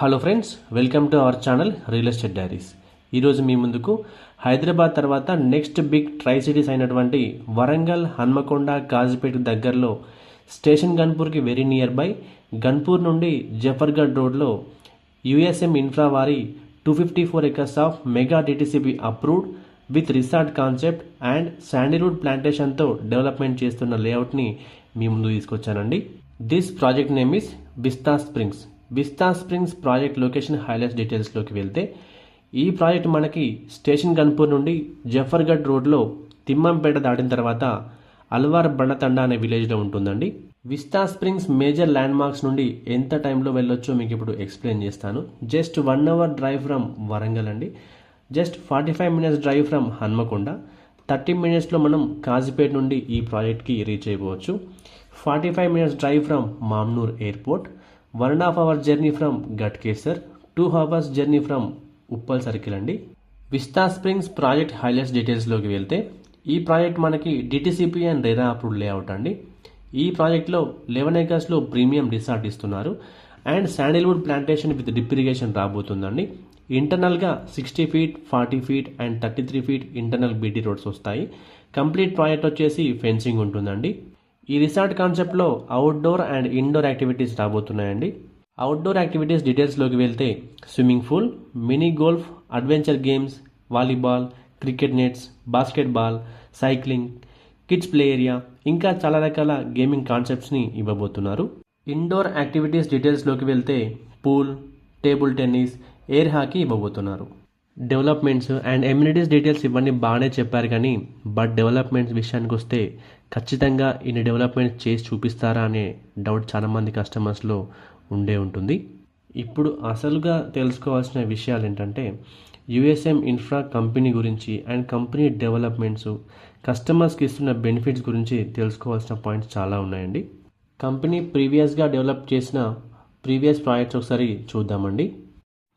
Hello friends, welcome to our channel real estate diaries. ఈరోజు మీ ముందుకు హైదరాబాద్ తర్వాత నెక్స్ట్ బిగ్ ట్రై సిటీస్ అయినటువంటి వరంగల్, హన్మకొండ, కాజీపేట దగ్గరలో స్టేషన్ గన్పూర్కి వెరీ నియర్ బై గన్పూర్ నుండి జఫర్గఢ్ రోడ్లో యుఎస్ఎం ఇన్ఫ్రా వారి 254 acres of mega DTCP approved with resort concept and sandalwood ప్లాంటేషన్తో డెవలప్మెంట్ చేస్తున్న లేఅవుట్ని మీ ముందు తీసుకొచ్చానండి. This project name is Vista Springs project location highlights డీటెయిల్స్లోకి వెళ్తే ఈ ప్రాజెక్ట్ మనకి స్టేషన్ గన్పూర్ నుండి జఫర్గఢ్ రోడ్లో తిమ్మంపేట దాటిన తర్వాత అల్వార్ బండతండ అనే విలేజ్లో ఉంటుందండి. Vista Springs major landmarks నుండి ఎంత టైంలో వెళ్ళొచ్చో మీకు ఇప్పుడు ఎక్స్ప్లెయిన్ చేస్తాను. Just 1 hour drive from Warangal అండి, just 45 minutes drive from Hanamkonda, 30 minutesలో మనం కాజీపేట నుండి ఈ ప్రాజెక్ట్కి రీచ్ అయిపోవచ్చు. 45 minutes drive from Mamnoor airport, 1.5 hour journey from Ghatkesar, 2 hours journey from Uppal circle అండి. విస్తా స్ప్రింగ్స్ ప్రాజెక్ట్ హైలైట్స్ డీటెయిల్స్లోకి వెళ్తే ఈ ప్రాజెక్ట్ మనకి DTCP and RERA approved layout అండి. ఈ ప్రాజెక్ట్లో 11 acresలో ప్రీమియం రిసార్ట్ ఇస్తున్నారు అండ్ sandalwood plantation with drip irrigation రాబోతుందండి. ఇంటర్నల్గా 60 feet, 40 feet అండ్ 33 feet ఇంటర్నల్ బీటీ రోడ్స్ వస్తాయి. కంప్లీట్ ప్రాజెక్ట్ వచ్చేసి ఫెన్సింగ్ ఉంటుందండి. ఈ రిసార్ట్ కాన్సెప్ట్లో అవుట్డోర్ అండ్ ఇండోర్ యాక్టివిటీస్ రాబోతున్నాయండి. అవుట్డోర్ యాక్టివిటీస్ డీటెయిల్స్లోకి వెళ్తే swimming pool, mini golf, adventure games, volleyball, cricket nets, basketball, cycling, kids play area, ఇంకా చాలా రకాల గేమింగ్ కాన్సెప్ట్స్ని ఇవ్వబోతున్నారు. ఇండోర్ యాక్టివిటీస్ డీటెయిల్స్లోకి వెళ్తే pool, table tennis, air hockey ఇవ్వబోతున్నారు. డెవలప్మెంట్స్ అండ్ ఎమ్యూనిటీస్ డీటెయిల్స్ ఇవన్నీ బాగానే చెప్పారు, కానీ బట్ డెవలప్మెంట్స్ విషయానికి వస్తే ఖచ్చితంగా ఇన్ని డెవలప్మెంట్స్ చేసి చూపిస్తారా అనే డౌట్ చాలామంది కస్టమర్స్లో ఉండే ఉంటుంది. ఇప్పుడు అసలుగా తెలుసుకోవాల్సిన విషయాలు ఏంటంటే యుఎస్ఎం ఇన్ఫ్రా కంపెనీ గురించి అండ్ కంపెనీ డెవలప్మెంట్స్, కస్టమర్స్కి ఇస్తున్న బెనిఫిట్స్ గురించి తెలుసుకోవాల్సిన పాయింట్స్ చాలా ఉన్నాయండి. కంపెనీ ప్రీవియస్గా డెవలప్ చేసిన ప్రీవియస్ ప్రాజెక్ట్స్ ఒకసారి చూద్దామండి.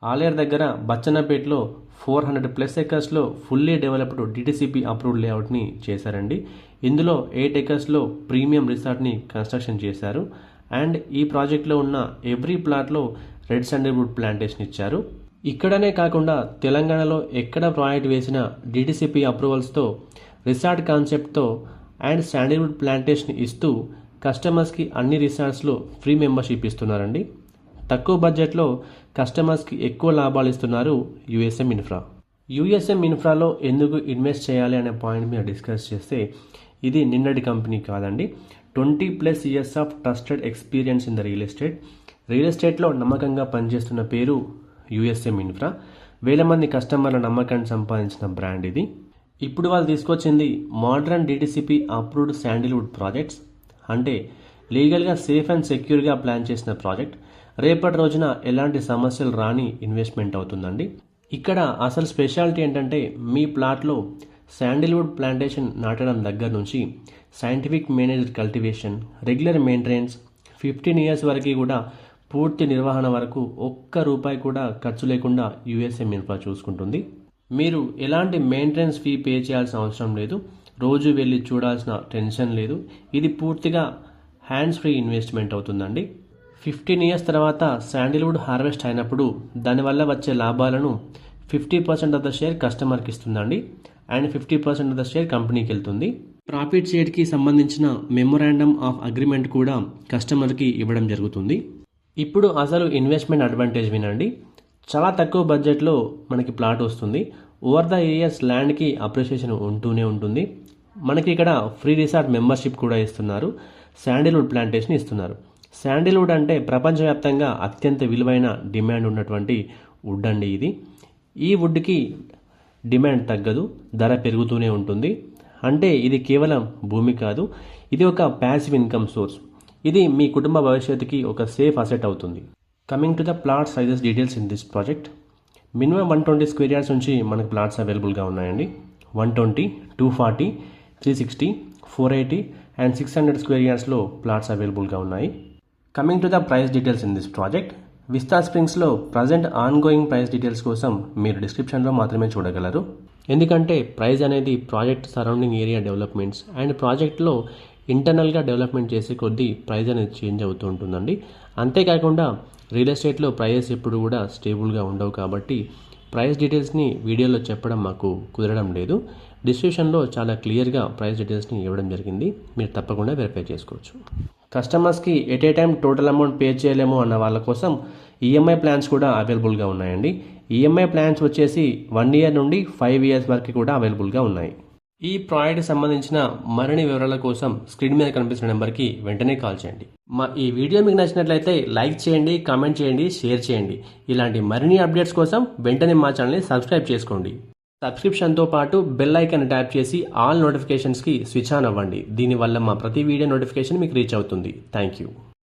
ఆలేరు దగ్గర బచ్చన్నపేటలో 400+ acresలో ఫుల్లీ డెవలప్డ్ డిటిసిపి అప్రూవ్డ్ లేఅవుట్ని చేశారండి. ఇందులో 8 acresలో ప్రీమియం రిసార్ట్ని కన్స్ట్రక్షన్ చేశారు అండ్ ఈ ప్రాజెక్ట్లో ఉన్న ఎవ్రీ ప్లాట్లో రెడ్ శాండిల్వుడ్ ప్లాంటేషన్ ఇచ్చారు. ఇక్కడనే కాకుండా తెలంగాణలో ఎక్కడ ప్రాజెక్ట్ వేసిన డిటిసిపి అప్రూవల్స్తో, రిసార్ట్ కాన్సెప్ట్తో అండ్ శాండిల్వుడ్ ప్లాంటేషన్ ఇస్తూ కస్టమర్స్కి అన్ని రిసార్ట్స్లో ఫ్రీ మెంబర్షిప్ ఇస్తున్నారండి. తక్కువ బడ్జెట్లో కస్టమర్స్కి ఎక్కువ లాభాలు ఇస్తున్నారు యుఎస్ఎం ఇన్ఫ్రా. యుఎస్ఎం ఇన్ఫ్రాలో ఎందుకు ఇన్వెస్ట్ చేయాలి అనే పాయింట్ మీద డిస్కస్ చేస్తే ఇది నిన్నటి కంపెనీ కాదండి. 20+ years of trusted experience in the real ఎస్టేట్లో నమ్మకంగా పనిచేస్తున్న పేరు యుఎస్ఎం ఇన్ఫ్రా. వేల మంది కస్టమర్ల నమ్మకాన్ని సంపాదించిన బ్రాండ్ ఇది. ఇప్పుడు వాళ్ళు తీసుకొచ్చింది modern DTCP approved Sandalwood projects, అంటే లీగల్గా సేఫ్ అండ్ సెక్యూర్గా ప్లాన్ చేసిన ప్రాజెక్ట్. రేపటి రోజున ఎలాంటి సమస్యలు రాని ఇన్వెస్ట్మెంట్ అవుతుందండి. ఇక్కడ అసలు స్పెషాలిటీ ఏంటంటే మీ ప్లాట్లో శాండిల్వుడ్ ప్లాంటేషన్ నాటడం దగ్గర నుంచి scientific managed cultivation, regular maintenance, 15 years వరకు కూడా పూర్తి నిర్వహణ వరకు ఒక్క రూపాయి కూడా ఖర్చు లేకుండా యుఎస్ఎం ఇన్ఫ్రా చూసుకుంటుంది. మీరు ఎలాంటి మెయింటెనెన్స్ ఫీ పే చేయాల్సిన అవసరం లేదు, రోజు వెళ్ళి చూడాల్సిన టెన్షన్ లేదు. ఇది పూర్తిగా హ్యాండ్స్ ఫ్రీ ఇన్వెస్ట్మెంట్ అవుతుందండి. 15 years తర్వాత శాండిల్వుడ్ హార్వెస్ట్ అయినప్పుడు దానివల్ల వచ్చే లాభాలను 50% ఆఫ్ ద షేర్ కస్టమర్కి ఇస్తుందండి అండ్ 50% ఆఫ్ ద షేర్ కంపెనీకి వెళ్తుంది. ప్రాఫిట్ షేర్కి సంబంధించిన మెమొరాండమ్ ఆఫ్ అగ్రిమెంట్ కూడా కస్టమర్కి ఇవ్వడం జరుగుతుంది. ఇప్పుడు అసలు ఇన్వెస్ట్మెంట్ అడ్వాంటేజ్ వినండి. చాలా తక్కువ బడ్జెట్లో మనకి ప్లాట్ వస్తుంది. ఓవర్ ద ఇయర్స్ ల్యాండ్కి అప్రిషియేషన్ ఉంటూనే ఉంటుంది. మనకి ఇక్కడ ఫ్రీ రిసార్ట్ మెంబర్షిప్ కూడా ఇస్తున్నారు, శాండిల్వుడ్ ప్లాంటేషన్ ఇస్తున్నారు. శాండిల్వుడ్ అంటే ప్రపంచవ్యాప్తంగా అత్యంత విలువైన డిమాండ్ ఉన్నటువంటి వుడ్ అండి ఇది. ఈ వుడ్కి డిమాండ్ తగ్గదు, ధర పెరుగుతూనే ఉంటుంది. అంటే ఇది కేవలం భూమి కాదు, ఇది ఒక ప్యాసివ్ ఇన్కమ్ సోర్స్. ఇది మీ కుటుంబ భవిష్యత్తుకి ఒక సేఫ్ అసెట్ అవుతుంది. Coming to the plot sizes details in this project. Minimum 120 square yards నుంచి మనకు ప్లాట్స్ అవైలబుల్గా ఉన్నాయండి. 120, 240, 360, 480 అండ్ 600 square yardsలో ప్లాట్స్ అవైలబుల్గా ఉన్నాయి. Coming to the price details in this project. Vista స్ప్రింగ్స్లో ప్రజెంట్ ఆన్గోయింగ్ ప్రైస్ డీటెయిల్స్ కోసం మీరు డిస్క్రిప్షన్లో మాత్రమే చూడగలరు. ఎందుకంటే ప్రైస్ అనేది project surrounding area developments and ప్రాజెక్ట్లో ఇంటర్నల్గా డెవలప్మెంట్ చేసే కొద్దీ ప్రైస్ అనేది చేంజ్ అవుతూ ఉంటుందండి. అంతేకాకుండా రియల్ ఎస్టేట్లో ప్రైస్ ఎప్పుడు కూడా స్టేబుల్గా ఉండవు కాబట్టి ప్రైస్ డీటెయిల్స్ని వీడియోలో చెప్పడం మాకు కుదరడం లేదు. డిస్క్రిప్షన్లో చాలా క్లియర్గా ప్రైస్ డీటెయిల్స్ని ఇవ్వడం జరిగింది, మీరు తప్పకుండా వెరిఫై చేసుకోవచ్చు. కస్టమర్స్కి at a time total amount pay చేయలేము అన్న వాళ్ళ కోసం ఈఎంఐ ప్లాన్స్ కూడా అవైలబుల్గా ఉన్నాయండి. ఈఎంఐ ప్లాన్స్ వచ్చేసి 1 year నుండి 5 years వరకు కూడా అవైలబుల్గా ఉన్నాయి. ఈ ప్రాజెక్ట్కి సంబంధించిన మరిన్ని వివరాల కోసం స్క్రీన్ మీద కనిపిస్తున్న నెంబర్కి వెంటనే కాల్ చేయండి. మా ఈ వీడియో మీకు నచ్చినట్లయితే లైక్ చేయండి, కామెంట్ చేయండి, షేర్ చేయండి. ఇలాంటి మరిన్ని అప్డేట్స్ కోసం వెంటనే మా ఛానల్ని సబ్స్క్రైబ్ చేసుకోండి. సబ్స్క్రిప్షన్తో పాటు బెల్ ఐకాన్ ట్యాప్ చేసి ఆల్ నోటిఫికేషన్స్కి స్విచ్ ఆన్ అవ్వండి. దీనివల్ల మా ప్రతి వీడియో నోటిఫికేషన్ మీకు రీచ్ అవుతుంది. Thank you.